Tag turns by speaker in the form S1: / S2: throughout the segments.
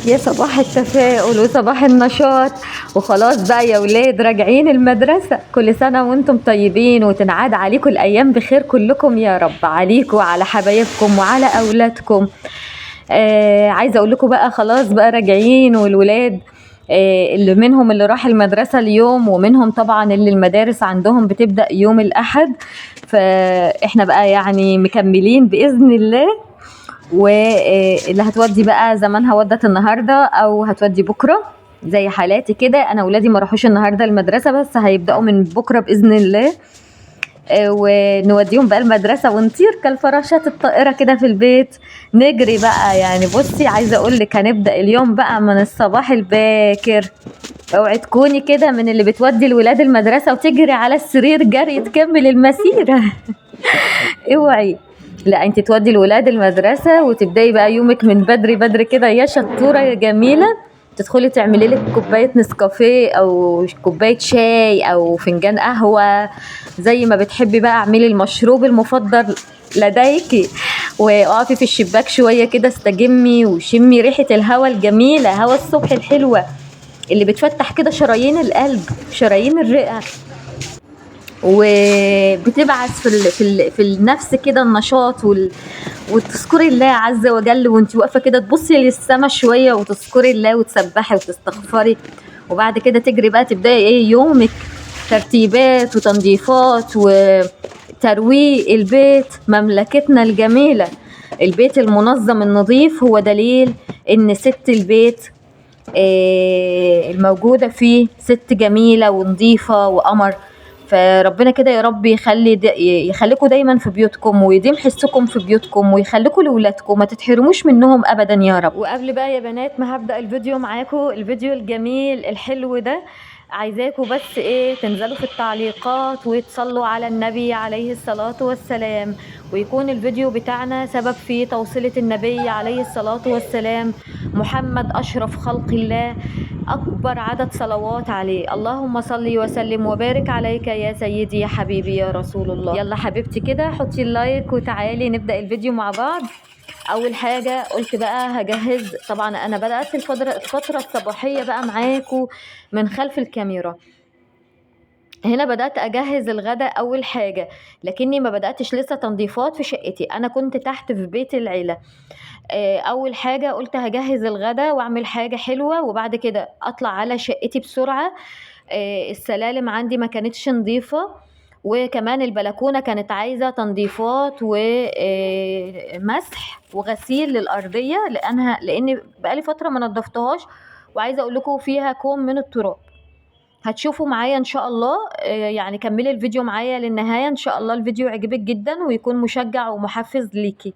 S1: يا صباح التفاؤل وصباح النشاط. وخلاص بقى يا ولاد راجعين المدرسة، كل سنة وانتم طيبين وتنعاد عليكم الأيام بخير كلكم يا رب، عليكم وعلى حبايبكم وعلى أولادكم. عايزة أقول لكم بقى خلاص بقى راجعين، والولاد اللي منهم اللي راح المدرسة اليوم، ومنهم طبعا اللي المدارس عندهم بتبدأ يوم الأحد. فإحنا بقى يعني مكملين بإذن الله، واللي هتودي بقى زمانها ودت النهارده او هتودي بكره زي حالاتي كده. انا ولادي ما راحوش النهارده المدرسه، بس هيبداوا من بكره باذن الله. ونوديهم بقى المدرسه ونطير كالفراشات الطائره كده في البيت، نجري بقى. يعني بصي عايزه اقول لك هنبدا اليوم بقى من الصباح الباكر. اوعي تكوني كده من اللي بتودي الولاد المدرسه وتجري على السرير جري تكمل المسيره. اوعي، لا انت تودي الولاد المدرسة وتبدأي بقى يومك من بدري بدري كده يا شطورة يا جميلة. تدخلي تعملي لك كوباية نسكافيه او كوباية شاي او فنجان قهوة زي ما بتحبي بقى. اعملي المشروب المفضل لديكي، واقفي في الشباك شوية كده استجمي وشمي ريحة الهوا الجميلة، هوا الصبح الحلوة اللي بتفتح كده شرايين القلب شرايين الرئة، وبتبعث في النفس كده النشاط وتذكري الله عز وجل وانت واقفه كده، تبصي للسما شويه وتذكري الله وتسبحي وتستغفري. وبعد كده تجري بقى تبداي ايه يومك، ترتيبات وتنظيفات وترويق البيت. مملكتنا الجميله البيت المنظم النظيف هو دليل ان ست البيت الموجودة فيه ست جميلة ونظيفة وقمر. فربنا كده يا رب يخليكم دايما في بيوتكم ويديم حسكم في بيوتكم ويخليكم لولادكم ما تتحرموش منهم ابدا يا رب. وقبل بقى يا بنات ما هبدأ الفيديو معاكم، الفيديو الجميل الحلو ده، عايزاكم بس ايه تنزلوا في التعليقات وتصلوا على النبي عليه الصلاة والسلام، ويكون الفيديو بتاعنا سبب في توصيلة النبي عليه الصلاة والسلام محمد أشرف خلق الله أكبر عدد صلوات عليه. اللهم صل وسلم وبارك عليك يا سيدي يا حبيبي يا رسول الله. يلا حبيبتي كده حطي اللايك وتعالي نبدأ الفيديو مع بعض. اول حاجه قلت بقى هجهز، طبعا انا بدات الفتره الصباحيه بقى معاكم من خلف الكاميرا. هنا بدات اجهز الغداء اول حاجه، لكني ما بداتش لسه تنظيفات في شقتي، انا كنت تحت في بيت العيله. اول حاجه قلت هجهز الغداء واعمل حاجه حلوه وبعد كده اطلع على شقتي بسرعه. السلالم عندي ما كانتش نظيفه، وكمان البلكونه كانت عايزه تنظيفات ومسح وغسيل للارضيه لان بقالي فتره ما نضفتهاش، وعايزه اقول لكم فيها كوم من التراب. هتشوفوا معايا ان شاء الله، يعني كملي الفيديو معايا للنهايه ان شاء الله الفيديو يعجبك جدا ويكون مشجع ومحفز ليكي.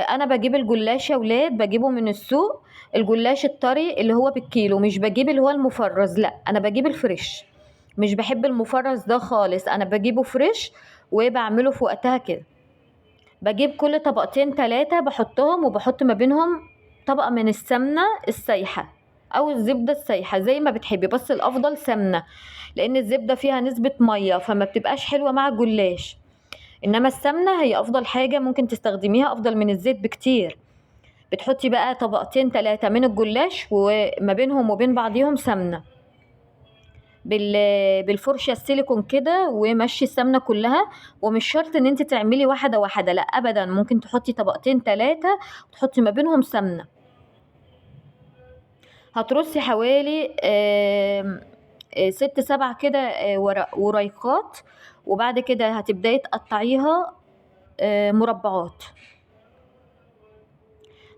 S1: انا بجيب الجلاش يا ولاد، بجيبه من السوق، الجلاش الطري اللي هو بالكيلو، مش بجيب اللي هو المفرز، لا انا بجيب الفريش، مش بحب المفرز ده خالص، انا بجيبه فريش وبعمله في وقتها كده. بجيب كل طبقتين 3 بحطهم، وبحط ما بينهم طبقة من السمنة السايحة او الزبدة السايحة زي ما بتحبي، بس الافضل سمنة لان الزبدة فيها نسبة مية فما بتبقاش حلوة مع الجلاش، انما السمنة هي افضل حاجة ممكن تستخدميها، افضل من الزيت بكتير. بتحطي بقى طبقتين 3 من الجلاش وما بينهم وبين بعضيهم سمنة بالفرشة السيليكون كده، ومشي السمنة كلها. ومش شرط ان انت تعملي واحدة واحدة، لا ابدا، ممكن تحطي طبقتين 3 وتحطي ما بينهم سمنة. هترصي حوالي 6 7 كده وريقات، وبعد كده هتبداي تقطعيها مربعات.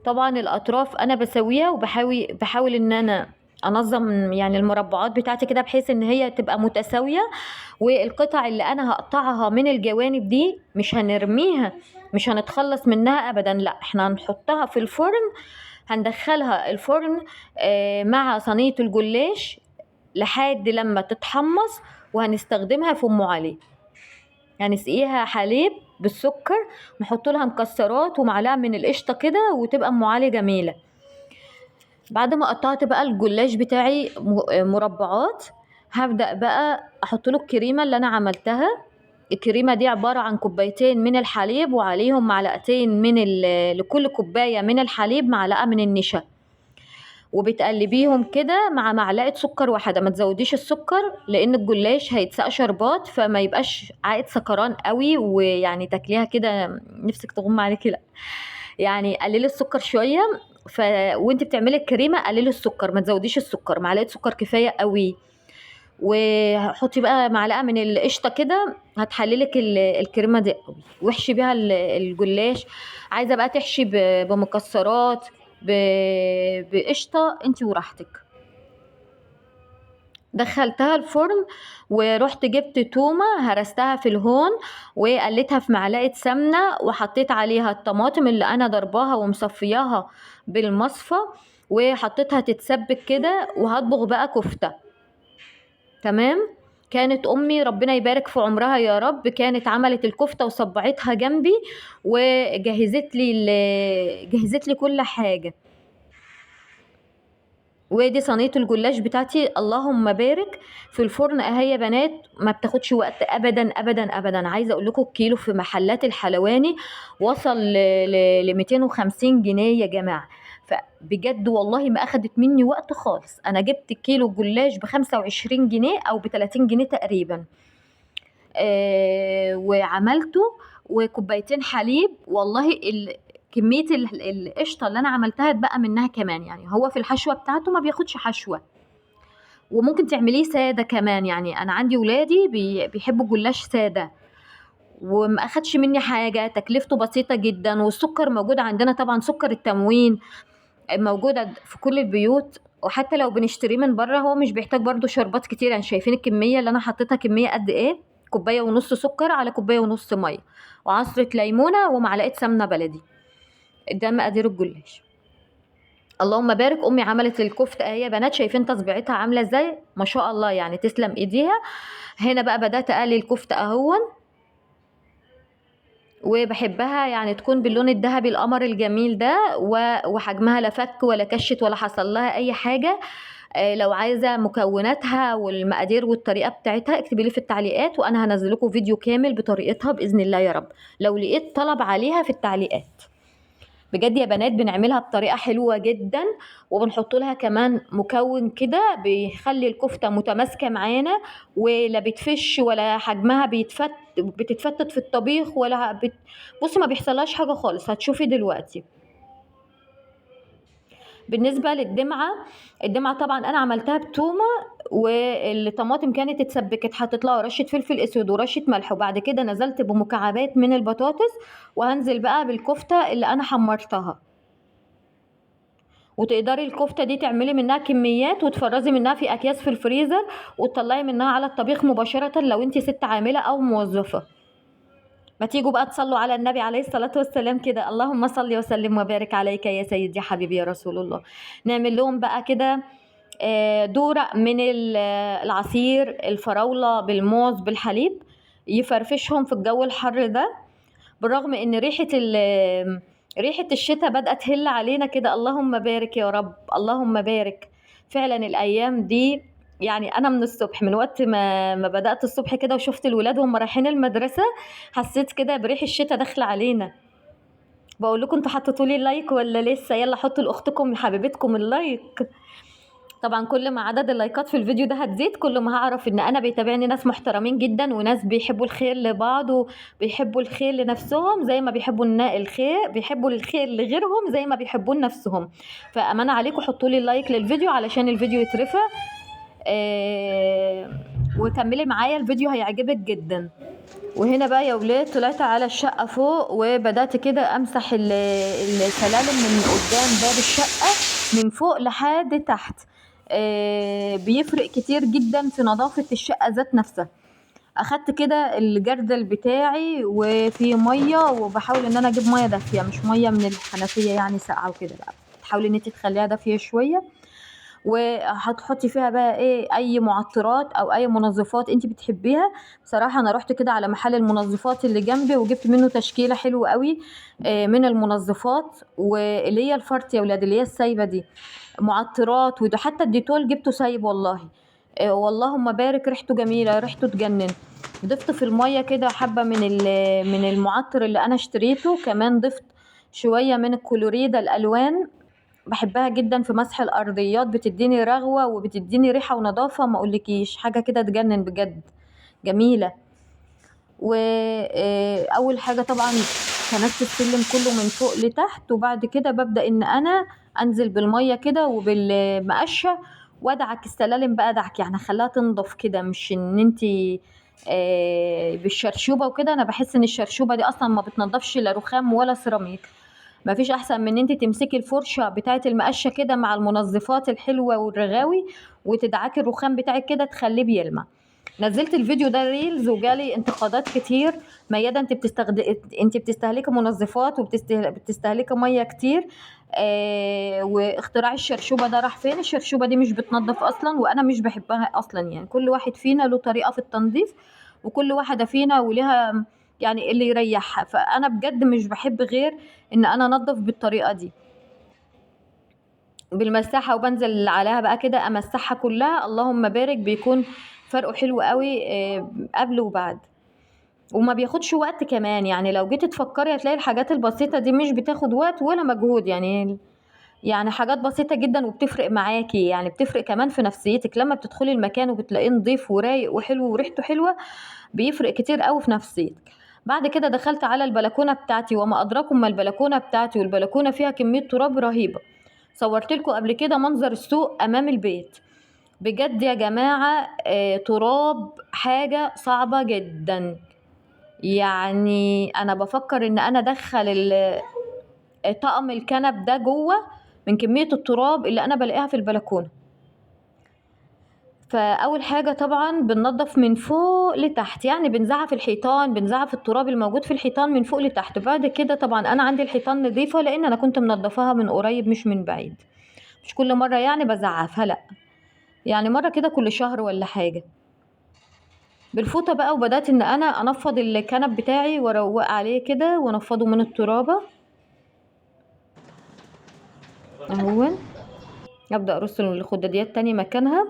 S1: طبعا الاطراف انا بسويها وبحاول ان انا انظم يعني المربعات بتاعتي كده بحيث ان هي تبقى متساوية، والقطع اللي انا هقطعها من الجوانب دي مش هنرميها، مش هنتخلص منها ابدا، لا احنا هنحطها في الفرن، هندخلها الفرن مع صينية الجلاش لحد لما تتحمص، وهنستخدمها في ام علي. هنسقيها حليب بالسكر، نحط لها مكسرات ومعلقه من القشطه كده وتبقى ام علي جميله. بعد ما قطعت بقى الجلاش بتاعي مربعات، هبدا بقى احط له الكريمه اللي انا عملتها. الكريمه دي عباره عن كوبايتين من الحليب وعليهم معلقتين من لكل كوبايه من الحليب معلقه من النشا. وبتقلبيهم كده مع معلقه سكر واحده، ما تزوديش السكر لان الجلاش هيتسقى شربات فما يبقاش عائد سكران قوي ويعني تاكليها كده نفسك تغم عليكي، لا يعني قللي السكر شويه. وانت بتعملي الكريمه قللي السكر، ما تزوديش السكر، معلقه سكر كفايه قوي. وحطي بقى معلقه من القشطه كده هتحللك الكريمه دي قوي، واحشي بيها الجلاش. عايزه بقى تحشي بمكسرات بقشطه انت وراحتك. دخلتها الفرن ورحت جبت تومة هرستها في الهون وقليتها في معلقة سمنة وحطيت عليها الطماطم اللي انا ضرباها ومصفياها بالمصفى وحطيتها تتسبك كده، وهطبخ بقى كفتة. تمام. كانت امي ربنا يبارك في عمرها يا رب كانت عملت الكفتة وصبعتها جنبي جهزت لي كل حاجة. ودي صينيه الجلاش بتاعتي اللهم بارك في الفرن اهي يا بنات، ما بتاخدش وقت ابدا ابدا ابدا. عايزه اقول لكم الكيلو في محلات الحلواني وصل ل 250 جنيه يا جماعه، فبجد والله ما اخدت مني وقت خالص. انا جبت كيلو جلاش ب 25 جنيه او ب 30 جنيه تقريبا، وعملته وكوبايتين حليب. والله كمية القشطة اللي انا عملتها اتبقى منها كمان، يعني هو في الحشوة بتاعته ما بياخدش حشوة. وممكن تعمليه سادة كمان، يعني انا عندي ولادي بيحبوا الجلاش سادة وما اخدش مني حاجة، تكلفته بسيطة جدا. والسكر موجود عندنا طبعا، سكر التموين موجودة في كل البيوت، وحتى لو بنشتريه من بره هو مش بيحتاج برضو شربات كتير. يعني شايفين الكمية اللي انا حطيتها كمية قد ايه؟ كوباية ونص سكر على كوباية ونص مية وعصرة ليمونة ومعلقة سمنة بلدي. ده مقادير الجلاش. اللهم بارك. امي عملت الكفته اهي يا بنات، شايفين تصبيعتها عامله ازاي؟ ما شاء الله يعني تسلم ايديها. هنا بقى بدات اقلي الكفته اهون، وبحبها يعني تكون باللون الذهبي القمر الجميل ده، وحجمها لا فك ولا كشت ولا حصل لها اي حاجه. لو عايزه مكوناتها والمقادير والطريقه بتاعتها اكتبي لي في التعليقات، وانا هنزل لكم فيديو كامل بطريقتها باذن الله يا رب لو لقيت طلب عليها في التعليقات. بجد يا بنات بنعملها بطريقه حلوه جدا، وبنحط لها كمان مكون كده بيخلي الكفته متماسكه معانا ولا بتفش ولا حجمها بتتفتت في الطبيخ بصي ما بيحصلهاش حاجه خالص، هتشوفي دلوقتي. بالنسبه للدمعه، الدمعه طبعا انا عملتها بتومه والطماطم كانت اتسبكت، حطيت لها رشه فلفل اسود ورشه ملح، وبعد كده نزلت بمكعبات من البطاطس، وهنزل بقى بالكفته اللي انا حمرتها. وتقدري الكفته دي تعملي منها كميات وتفرزي منها في اكياس في الفريزر وتطلعي منها على الطبيخ مباشره لو انت ست عامله او موظفه. ما تيجوا بقى تصلوا على النبي عليه الصلاة والسلام كده، اللهم صل وسلم وبارك عليك يا سيدي يا حبيبي يا رسول الله. نعمل لهم بقى كده دورق من العصير الفراولة بالموز بالحليب، يفرفشهم في الجو الحر ده. بالرغم ان ريحة الشتاء بدأت تهل علينا كده، اللهم بارك يا رب اللهم بارك. فعلا الأيام دي يعني أنا من الصبح، من وقت ما بدأت الصبح كده وشفت الولاد وهم رايحين المدرسة حسيت كده بريح الشتاء داخلة علينا. بقول لكم انتوا حطيتوا لي اللايك ولا لسه؟ يلا حطوا لاختكم حبيبتكم اللايك. طبعا كل ما عدد اللايكات في الفيديو ده هتزيد كل ما هعرف ان انا بيتابعني ناس محترمين جدا وناس بيحبوا الخير لبعض وبيحبوا الخير لنفسهم زي ما بيحبوا الخير، بيحبوا الخير لغيرهم زي ما بيحبوا نفسهم. فامانه عليكم حطوا لي اللايك للفيديو علشان الفيديو يترفع. وكملي معايا الفيديو هيعجبك جدا. وهنا بقى يا ولاد طلعت على الشقة فوق وبدأت كده امسح السلالم من قدام باب الشقة من فوق لحد تحت. بيفرق كتير جدا في نظافة الشقة ذات نفسها. اخدت كده الجردل بتاعي وفي مية وبحاول ان انا اجيب مية دافية مش مية من الحنفية يعني ساقعة وكده، بقى تحاولي ان انت تخليها دافية شوية. وهتحطي فيها بقى اي معطرات او اي منظفات انت بتحبيها. بصراحه انا رحت كده على محل المنظفات اللي جنبي وجبت منه تشكيله حلوه قوي من المنظفات، واللي هي الفرط يا ولاد اللي هي السايبه دي معطرات، وده حتى الديتول جبته سايب والله. واللهم بارك ريحته جميله ريحته تجنن. ضفت في الميه كده حبه من المعطر اللي انا اشتريته، كمان ضفت شويه من الكلوريدا الالوان بحبها جدا في مسح الارضيات، بتديني رغوة وبتديني ريحة ونظافة ما اقولكيش، حاجة كده تجنن بجد، جميلة. واول حاجة طبعا كنست السلم كله من فوق لتحت، وبعد كده ببدأ ان انا انزل بالمية كده وبالمقشة وادعك السلالم بقى دعك، يعني اخليها تنضف كده، مش ان انتي بالشرشوبة وكده. انا بحس ان الشرشوبة دي اصلا ما بتنضفش لا رخام ولا سيراميك. مفيش احسن من ان انت تمسكي الفرشة بتاعة المقشة كده مع المنظفات الحلوة والرغاوي وتدعكي الرخام بتاعك كده تخليه بيلمع. نزلت الفيديو ده ريلز وجالي انتقادات كتير، ميادة انت بتستهلكي منظفات وبتستهلكي ميه كتير، واختراع الشرشوبة ده راح فين؟ الشرشوبة دي مش بتنظف اصلا، وانا مش بحبها اصلا. يعني كل واحد فينا له طريقة في التنظيف، وكل واحدة فينا ولها يعني اللي يريحها. فانا بجد مش بحب غير ان انا انضف بالطريقة دي بالمساحة، وبنزل عليها بقى كده امسحها كلها. اللهم بارك، بيكون فرقه حلو قوي قبل وبعد، وما بياخدش وقت كمان. يعني لو جيت تفكري هتلاقي الحاجات البسيطة دي مش بتاخد وقت ولا مجهود، يعني حاجات بسيطة جدا وبتفرق معاكي. يعني بتفرق كمان في نفسيتك لما بتدخلي المكان وبتلاقيه نضيف ورايق وحلو وريحته حلوة، بيفرق كتير قوي في نفسيتك. بعد كده دخلت على البلكونة بتاعتي، وما أدراكم ما البلكونة بتاعتي، والبلكونة فيها كمية تراب رهيبة. صورت لكم قبل كده منظر السوق أمام البيت، بجد يا جماعة تراب حاجة صعبة جدا. يعني أنا بفكر إن أنا أدخل طقم الكنب ده جوه من كمية التراب اللي أنا بلاقيها في البلكونة. فاول حاجه طبعا بننضف من فوق لتحت، يعني بنزعف الحيطان، بنزعف التراب الموجود في الحيطان من فوق لتحت. بعد كده طبعا انا عندي الحيطان نظيفه لان انا كنت منضفاها من قريب مش من بعيد، مش كل مره يعني بزعفها، لا، يعني مره كده كل شهر ولا حاجه بالفوطه بقى. وبدات ان انا انفض الكنب بتاعي واروق عليه كده وانفضه من الترابه اهون. ابدا ارص الخداديات تاني مكانها.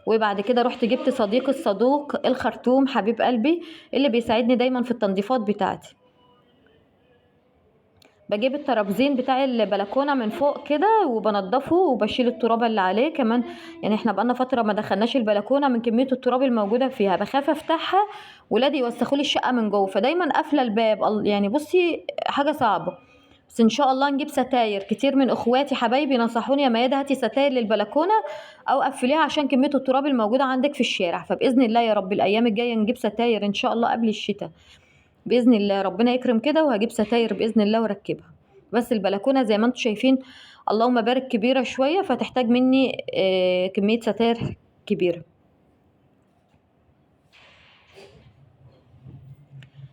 S1: وبعد كده رحت جبت صديق الصدوق الخرطوم حبيب قلبي اللي بيساعدني دايما في التنظيفات بتاعتي. بجيب الترابزين بتاع البلكونه من فوق كده وبنضفه وبشيل التراب اللي عليه كمان. يعني احنا بقالنا فتره ما دخلناش البلكونه من كميه التراب الموجوده فيها، بخاف افتحها ولادي يوسخوا لي الشقه من جوه، فدايما قافله الباب. يعني بصي حاجه صعبه، بس ان شاء الله نجيب ستاير. كتير من اخواتي حبايبي نصحوني يا ميادة هاتي ستاير للبلكونه او قفليها عشان كميه التراب الموجوده عندك في الشارع. فباذن الله يا رب الايام الجايه نجيب ستاير ان شاء الله قبل الشتاء باذن الله، ربنا يكرم كده وهجيب ستاير باذن الله واركبها. بس البلكونه زي ما انتم شايفين اللهم بارك كبيره شويه، فتحتاج مني كميه ستاير كبيره.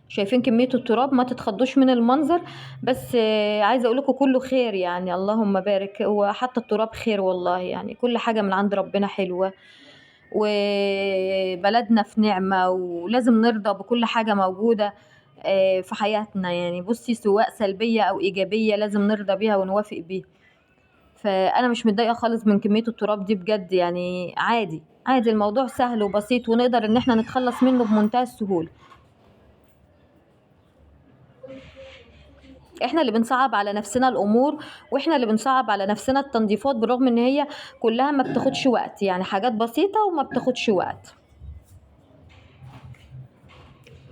S1: شايفين كمية التراب؟ ما تتخضوش من المنظر، بس عايزة اقول لكم كله خير، يعني اللهم بارك. وحتى التراب خير والله، يعني كل حاجة من عند ربنا حلوة، وبلدنا في نعمة، ولازم نرضى بكل حاجة موجودة في حياتنا. يعني بصي سواء سلبية او ايجابية لازم نرضى بيها ونوافق بيها. فانا مش متضايقة خالص من كمية التراب دي بجد، يعني عادي عادي، الموضوع سهل وبسيط ونقدر ان احنا نتخلص منه بمنتهى السهولة. احنا اللي بنصعب على نفسنا الامور، واحنا اللي بنصعب على نفسنا التنظيفات، بالرغم ان هي كلها ما بتاخدش وقت، يعني حاجات بسيطة وما بتاخدش وقت.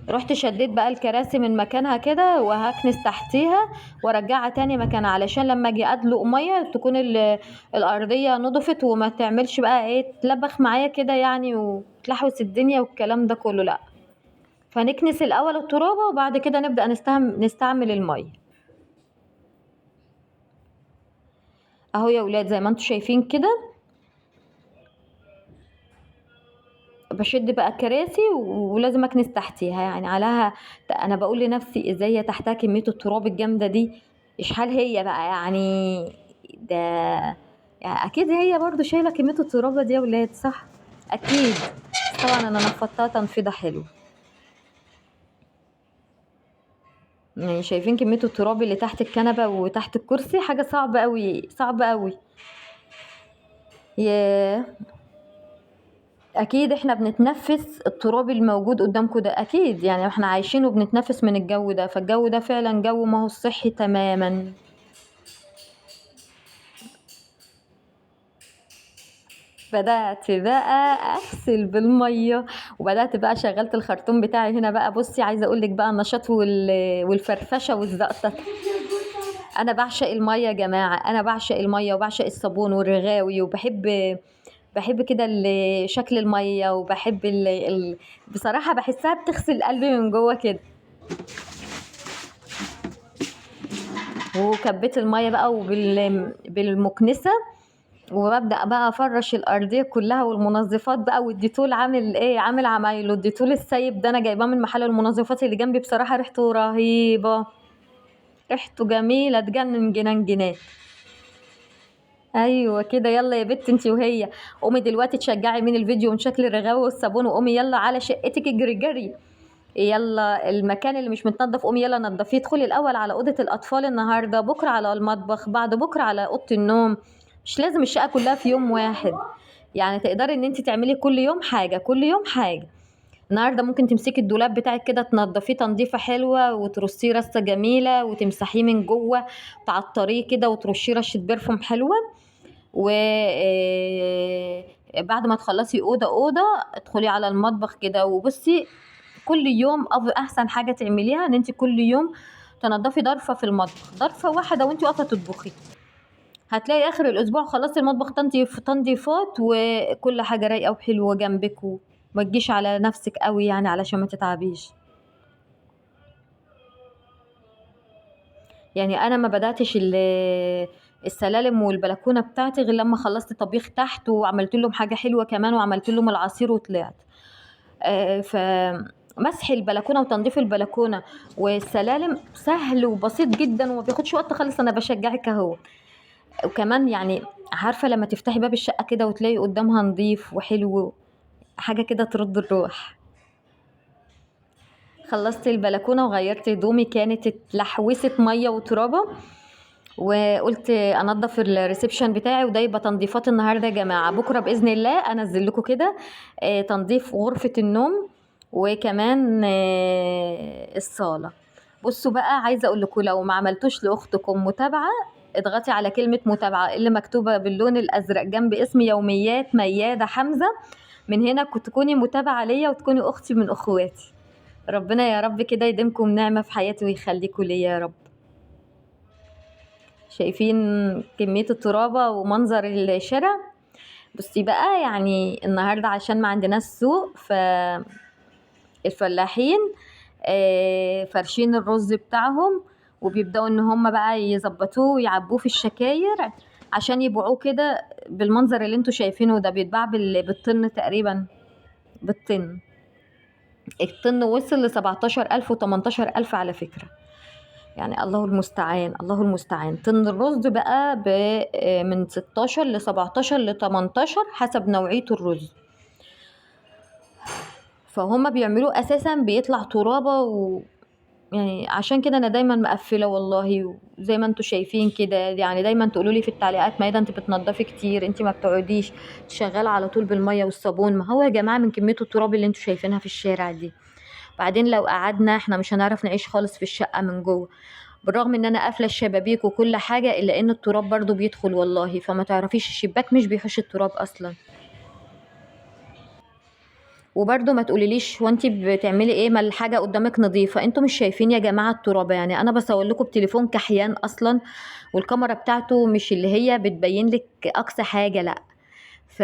S1: رحت شديت بقى الكراسي من مكانها كده وهكنس تحتيها وارجعها تاني مكانها، علشان لما اجي ادلق ميه تكون الارضيه نضفت وما تعملش بقى ايه تلبخ معايا كده يعني وتلحوس الدنيا والكلام ده كله، لا. فنكنس الاول الترابه وبعد كده نبدا نستعمل الميه. اهو يا ولاد زي ما انتم شايفين كده بشد بقى الكراسي ولازم اكنس تحتيها يعني عليها. انا بقول لنفسي ازاي هي تحتها كميه التراب الجامده دي، اشحال هي بقى يعني ده، يعني اكيد هي برضو شايله كميه التراب دي يا ولاد، صح؟ اكيد. طبعا انا نفضتها تنفيضه حلو. يعني شايفين كميه التراب اللي تحت الكنبه وتحت الكرسي، حاجه صعبه قوي صعبه قوي. ياه، اكيد احنا بنتنفس التراب الموجود قدامكم ده، اكيد يعني احنا عايشين وبنتنفس من الجو ده، فالجو ده فعلا جو ما هو صحي تماما. بدأت بقى اغسل بالميه، وبدأت بقى شغلت الخرطوم بتاعي هنا بقى. بصي عايزه اقول لك بقى النشاط والفرفشه والزقطه. انا بعشق الميه يا جماعه، انا بعشق الميه وبعشق الصابون والرغاوي، بحب كده شكل الميه، وبحب بصراحه بحسها بتغسل قلبي من جوه كده. وكبيت الميه بقى بالمكنسه، وببدأ بقى افرش الارضيه كلها والمنظفات بقى. والديتول عامل ايه، عامل عمايله. الديتول السايب ده انا جايباه من محل المنظفات اللي جنبي، بصراحه ريحته رهيبه، ريحته جميله تجنن جنان جنان. ايوه كده. يلا يا بت انتي وهي، قومي دلوقتي تشجعي من الفيديو من شكل الرغاوي والصابون، وقومي يلا على شقتك اجري جري. يلا المكان اللي مش متنضف قومي يلا نضفيه. ادخلي الاول على اوضه الاطفال النهارده، بكره على المطبخ، بعد بكره على اوضه النوم. مش لازم الشقه كلها في يوم واحد، يعني تقدري ان انت تعملي كل يوم حاجه، كل يوم حاجه. النهارده ممكن تمسكي الدولاب بتاعك كده تنضفيه تنظيفه حلوه، وترصيه رصه جميله، وتمسحيه من جوه، تعطريه كده، وترشيه رشه برفوم حلوه. و بعد ما تخلصي اوضه اوضه ادخلي على المطبخ كده. وبصي كل يوم احسن حاجه تعمليها ان انت كل يوم تنضفي ضرفه في المطبخ، ضرفه واحده وانت واقفه تطبخي. هتلاقي اخر الاسبوع خلصتي المطبخ تنظيفات، وكل حاجه رايقه وحلوه جنبك، وما تجيش على نفسك قوي يعني علشان ما تتعبيش. يعني انا ما بداتش السلالم والبلكونه بتاعتي غير لما خلصت طبيخ تحت، وعملت لهم حاجه حلوه كمان، وعملت لهم العصير وطلعت. ف مسح البلكونه وتنظيف البلكونه والسلالم سهل وبسيط جدا، وما بياخدش وقت خالص. انا بشجعك اهو. وكمان يعني عارفه لما تفتحي باب الشقه كده وتلاقي قدامها نظيف وحلو، حاجه كده ترد الروح. خلصت البلكونه وغيرت هدومي، كانت اتلحوست ميه وترابه، وقلت انضف الريسبشن بتاعي. وده يبقى تنظيفات النهارده يا جماعه. بكره باذن الله انزل لكم كده تنظيف غرفه النوم، وكمان الصاله. بصوا بقى عايزه اقول لكم لو ما عملتوش لاختكم متابعه، اضغطي على كلمه متابعه اللي مكتوبه باللون الازرق جنب اسم يوميات مياده حمزه. من هنا كنت تكوني متابعه ليا وتكوني اختي من اخواتي. ربنا يا رب كده يديمكم نعمه في حياتي ويخليكم ليا يا رب. شايفين كمية الترابة ومنظر الشارع؟ بصي بقى يعني النهاردة عشان ما عندناش سوق، فالفلاحين فرشين الرز بتاعهم، وبيبدأوا ان هم بقى يظبطوه ويعبوه في الشكاير عشان يبيعوه كده بالمنظر اللي انتوا شايفينه ده. بيتباع بالطن تقريبا، بالطن. الطن وصل ل17,000 و18,000 على فكرة. يعني الله المستعان، الله المستعان. طن الرز بقى من 16 ل17 ل18 حسب نوعية الرز. فهم بيعملوه اساسا بيطلع ترابة يعني عشان كده انا دايما مقفله والله. وزي ما انتوا شايفين كده، يعني دايما تقولوا لي في التعليقات مايده انت بتنضفي كتير، انت ما بتقعديش شغاله على طول بالميه والصابون. ما هو يا جماعه من كميه التراب اللي انتوا شايفينها في الشارع دي. بعدين لو قعدنا احنا مش هنعرف نعيش خالص في الشقه من جوه. بالرغم ان انا قافله الشبابيك وكل حاجه، الا ان التراب برضو بيدخل والله. فما تعرفيش الشباك مش بيحوش التراب اصلا. وبرضو ما تقوليليش وانتي بتعملي ايه ما الحاجه قدامك نظيفه. انتوا مش شايفين يا جماعه التراب؟ يعني انا بصور لكم بتليفون كحيان اصلا، والكاميرا بتاعته مش اللي هي بتبين لك اقصى حاجه، لا. ف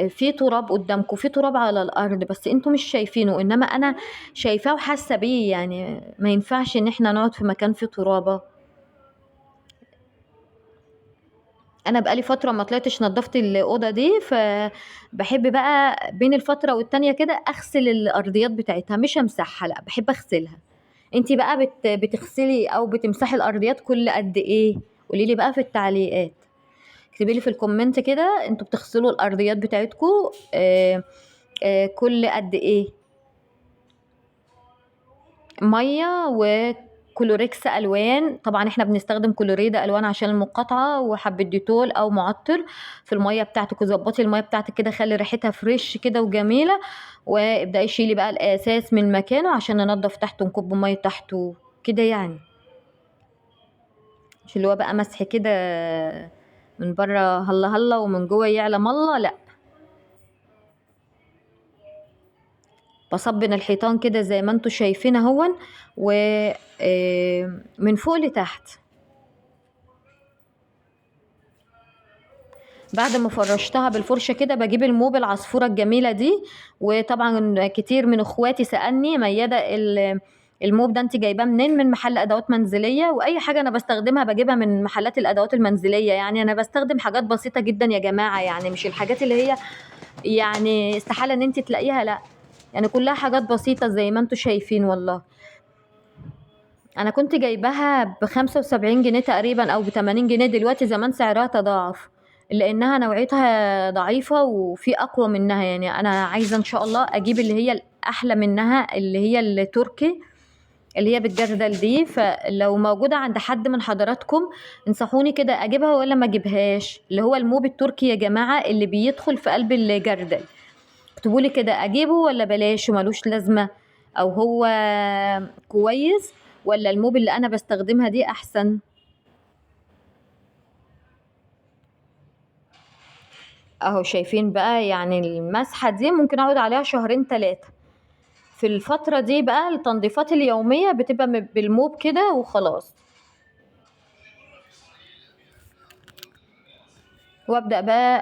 S1: في تراب قدامكم، في تراب على الارض، بس انتوا مش شايفينه، انما انا شايفاه وحاسه بيه. يعني ما ينفعش ان احنا نقعد في مكان فيه ترابه. انا بقالي فتره ما طلعتش نظفت الاوضه دي، فبحب بقى بين الفتره والتانية كده اغسل الارضيات بتاعتها، مش امسحها، لا بحب اغسلها. انتي بقى بتغسلي او بتمسحي الارضيات كل قد ايه؟ قولي لي بقى في التعليقات، اكتبي لي في الكومنت كده انتوا بتغسلوا الارضيات بتاعتكم كل قد ايه؟ ميه وكلوريكس الوان. طبعا احنا بنستخدم كلوريدا الوان عشان المقاطعه، وحبه ديتول او معطر في الميه بتاعتك. وظبطي الميه بتاعتك كده، خلي ريحتها فريش كده وجميله. وابداي شيلي بقى الاساس من مكانه عشان ننضف تحته، نكب ميه تحته كده يعني. مش اللي هو بقى مسح كده من بره هلا هلا ومن جوه يعلم الله، لا. بصبن الحيطان كده زي ما انتوا شايفين اهون، و من فوق لتحت. بعد ما فرشتها بالفرشه كده بجيب الموب العصفوره الجميله دي. وطبعا كتير من اخواتي سالني مياده الموب ده انت جايباه منين؟ من محل ادوات منزليه. واي حاجه انا بستخدمها بجيبها من محلات الادوات المنزليه. يعني انا بستخدم حاجات بسيطه جدا يا جماعه، يعني مش الحاجات اللي هي يعني استحاله ان انت تلاقيها، لا. يعني كلها حاجات بسيطه زي ما انتوا شايفين. والله انا كنت جايباها ب75 جنيه تقريبا او ب80 جنيه، دلوقتي زمان سعرها تضاعف لانها نوعيتها ضعيفة وفي اقوى منها. يعني انا عايزة ان شاء الله اجيب اللي هي الاحلى منها، اللي هي التركي اللي هي بالجردل دي. فلو موجودة عند حد من حضراتكم انصحوني كده اجيبها ولا ما اجيبهاش. اللي هو الموب التركي يا جماعة اللي بيدخل في قلب الجردل، اكتبولي كده اجيبه ولا بلاش وملوش لازمة، او هو كويس ولا الموب اللي انا بستخدمها دي احسن. اهو شايفين بقى، يعني المسحة دي ممكن اقعد عليها شهرين 3. في الفترة دي بقى التنظيفات اليومية بتبقى بالموب كده وخلاص. وابدأ بقى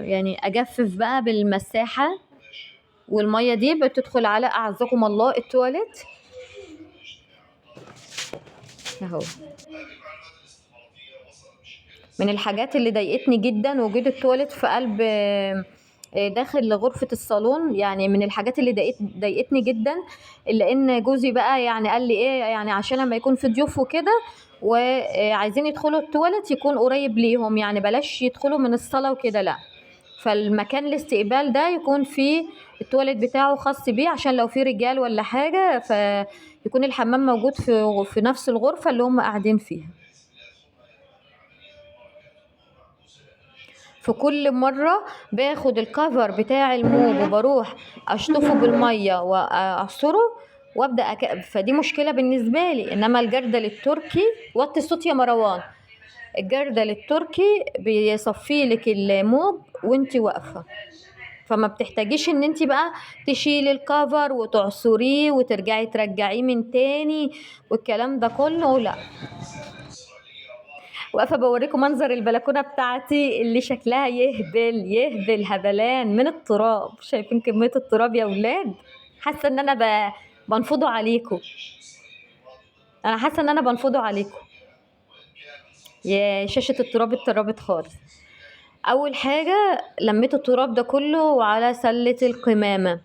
S1: يعني اجفف بقى بالمساحة. والمية دي بتدخل على اعزكم الله التواليت اهو. من الحاجات اللي ضايقتني جدا وجود التواليت في قلب داخل غرفة الصالون. يعني من الحاجات اللي ضايقتني جدا، لان جوزي بقى يعني قال لي ايه، يعني عشان لما يكون في ضيوف وكده وعايزين يدخلوا التواليت يكون قريب ليهم، يعني بلاش يدخلوا من الصالة وكده، لا. فالمكان الاستقبال ده يكون فيه التواليت بتاعه خاص بيه، عشان لو في رجال ولا حاجة فيكون الحمام موجود في نفس الغرفة اللي هم قاعدين فيها. في كل مرة باخد الكفر بتاع الموب وبروح اشطفه بالمية واعصره وابدا فدي مشكلة بالنسبة لي. انما الجردل التركي، وطي الصوت يا مروان، الجردل التركي بيصفي لك الموب وانتي واقفة، فما بتحتاجيش ان انتي بقى تشيلي الكفر وتعصريه وترجعي ترجعيه من تاني والكلام ده كله، لا. واقفه بوريكم منظر البلكونه بتاعتي اللي شكلها يهبل هبلان من التراب. شايفين كميه التراب يا ولاد؟ حاسه ان انا بنفضه عليكم. انا حاسه ان انا بنفضه عليكم. يا شاشه التراب اتربت خالص. اول حاجه لميت التراب ده كله على سله القمامه.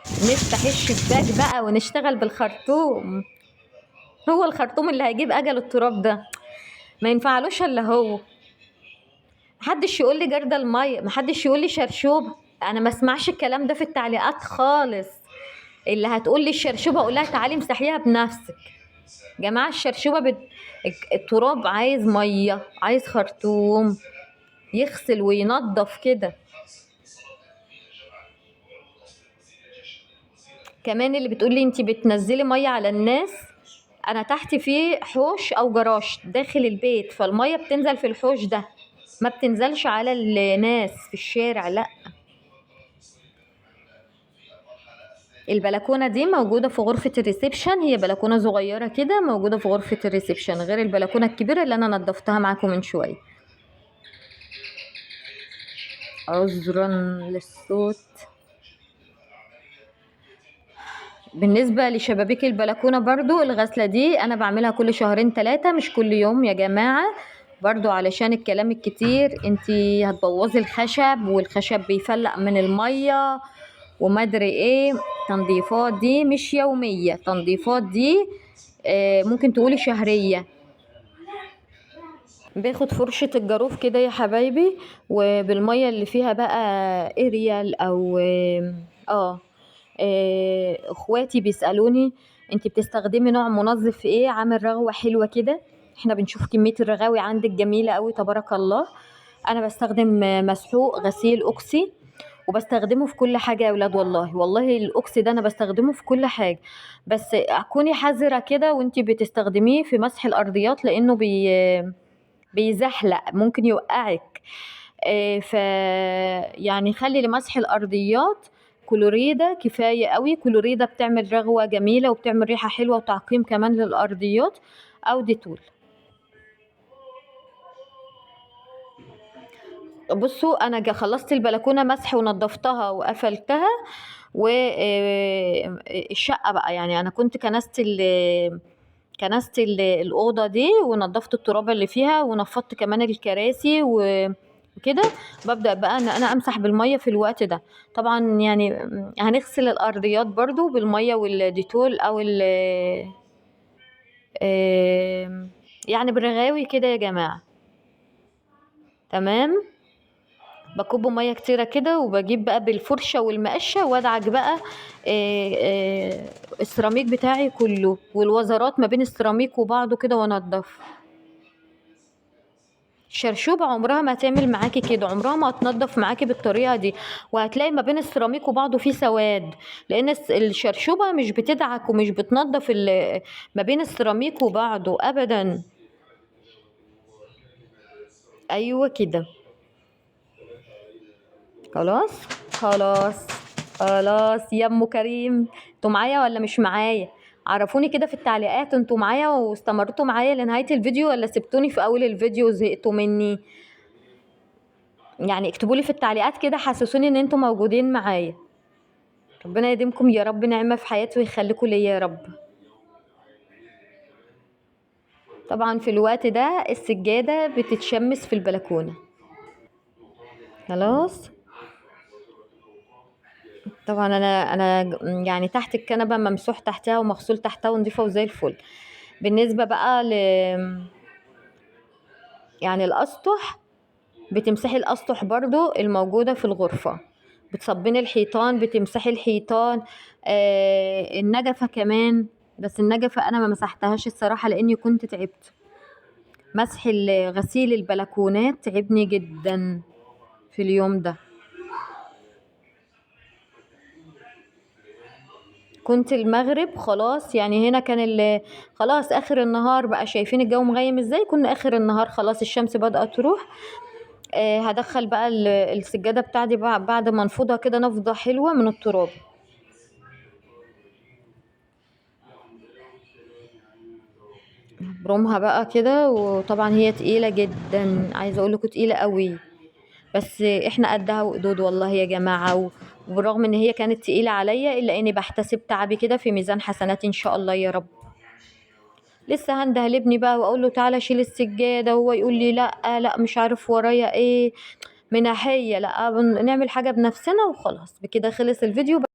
S1: نفتح الشباك بقى ونشتغل بالخرطوم. هو الخرطوم اللي هيجيب اجل التراب ده، ما ينفعلوش الا هو. محدش يقول لي جردل الميه، محدش يقول لي شرشوبه. انا ما اسمعش الكلام ده في التعليقات خالص. اللي هتقول لي الشرشوبه اقول لها تعالي امسحيها بنفسك. جماعه الشرشوبه التراب عايز ميه، عايز خرطوم يغسل وينظف كده. كمان اللي بتقول لي انتي بتنزلي ميه على الناس، انا تحت في حوش او جراج داخل البيت، فالميه بتنزل في الحوش ده، ما بتنزلش على الناس في الشارع، لا. البلكونه دي موجوده في غرفه الريسبشن، هي بلكونه صغيره كده موجوده في غرفه الريسبشن، غير البلكونه الكبيره اللي انا نضفتها معاكم من شويه. عذرا للصوت. بالنسبه لشبابيك البلكونه برضو الغسله دي انا بعملها كل شهرين 3، مش كل يوم يا جماعه، برضو علشان الكلام الكتير. انتي هتبوظي الخشب والخشب بيفلق من الميه ومدري ايه. تنظيفات دي مش يوميه، تنظيفات دي ممكن تقولي شهريه. باخد فرشة الجاروف كده يا حبايبي، وبالمية اللي فيها بقى اريال او اخواتي بيسألوني انتي بتستخدمي نوع منظف ايه عامل رغوة حلوة كده. احنا بنشوف كمية الرغاوي عندك جميلة قوي تبارك الله. انا بستخدم مسحوق غسيل اوكسي، وبستخدمه في كل حاجة يا ولاد. والله الاوكسي ده انا بستخدمه في كل حاجة، بس كوني حذرة كده وانتي بتستخدميه في مسح الارضيات، لانه بيزحلق ممكن يوقعك. ف يعني خلي لمسح الارضيات كلوريدا كفايه قوي. كلوريدا بتعمل رغوه جميله وبتعمل ريحه حلوه وتعقيم كمان للارضيات، او ديتول. بصوا انا خلصت البلكونه مسح ونضفتها وقفلتها، والشقه بقى يعني انا كنت كنست الاوضه دي ونضفت التراب اللي فيها ونفضت كمان الكراسي وكده. ببدأ بقى ان انا امسح بالميه في الوقت ده. طبعا يعني هنغسل الارضيات برضو بالميه والديتول او يعني بالرغاوي كده يا جماعه. تمام. بكب ميه كتيره كده وبجيب بقى بالفرشه والمقشه وادعك بقى السيراميك بتاعي كله والوزرات ما بين السيراميك وبعضه كده وانضف. الشرشوبة عمرها ما هتعمل معاكي كده، عمرها ما هتنضف معاكي بالطريقة دي، وهتلاقي ما بين السيراميك وبعضه فيه سواد، لان الشرشوبة مش بتدعك ومش بتنضف ما بين السيراميك وبعضه ابدا. ايوه كده. خلاص خلاص خلاص يا ام كريم، انتوا معايا ولا مش معايا؟ عرفوني كده في التعليقات انتوا معايا واستمرتوا معايا لنهاية الفيديو ولا سبتوني في اول الفيديو وزهقتوا مني. يعني اكتبولي في التعليقات كده حسسوني ان انتوا موجودين معايا. ربنا يديمكم يا رب نعمة في حياتي ويخليكوا ليا يا رب. طبعا في الوقت ده السجادة بتتشمس في البلكونة. خلاص. طبعا انا يعني تحت الكنبة ممسوح تحتها ومغسول تحتها ونضيفة وزي الفل. بالنسبة بقى يعني الاسطح، بتمسحي الاسطح برضو الموجودة في الغرفة، بتصبني الحيطان، بتمسحي الحيطان. النجفة كمان، بس النجفة انا ما مسحتهاش الصراحة لاني كنت تعبت. مسح غسيل البلكونات تعبني جدا في اليوم ده. كنت المغرب خلاص يعني هنا كان خلاص اخر النهار بقى، شايفين الجو مغيم ازاي، كنا اخر النهار خلاص الشمس بدأت تروح. هدخل بقى السجادة بتاعتي بعد ما انفضها كده نفضة حلوة من التراب. برومها بقى كده، وطبعا هي تقيلة جدا، عايزة اقولكوا تقيلة قوي، بس احنا قدها وقدود والله يا جماعة. وبالرغم ان هي كانت تقيلة عليا الا اني بحتسب تعبي كده في ميزان حسناتي ان شاء الله يا رب. لسه هنده لابني بقى واقول له تعالى شيل السجادة، هو يقول لي لا لا مش عارف ورايا ايه، مناحية لا، نعمل حاجة بنفسنا وخلاص. بكده خلص الفيديو.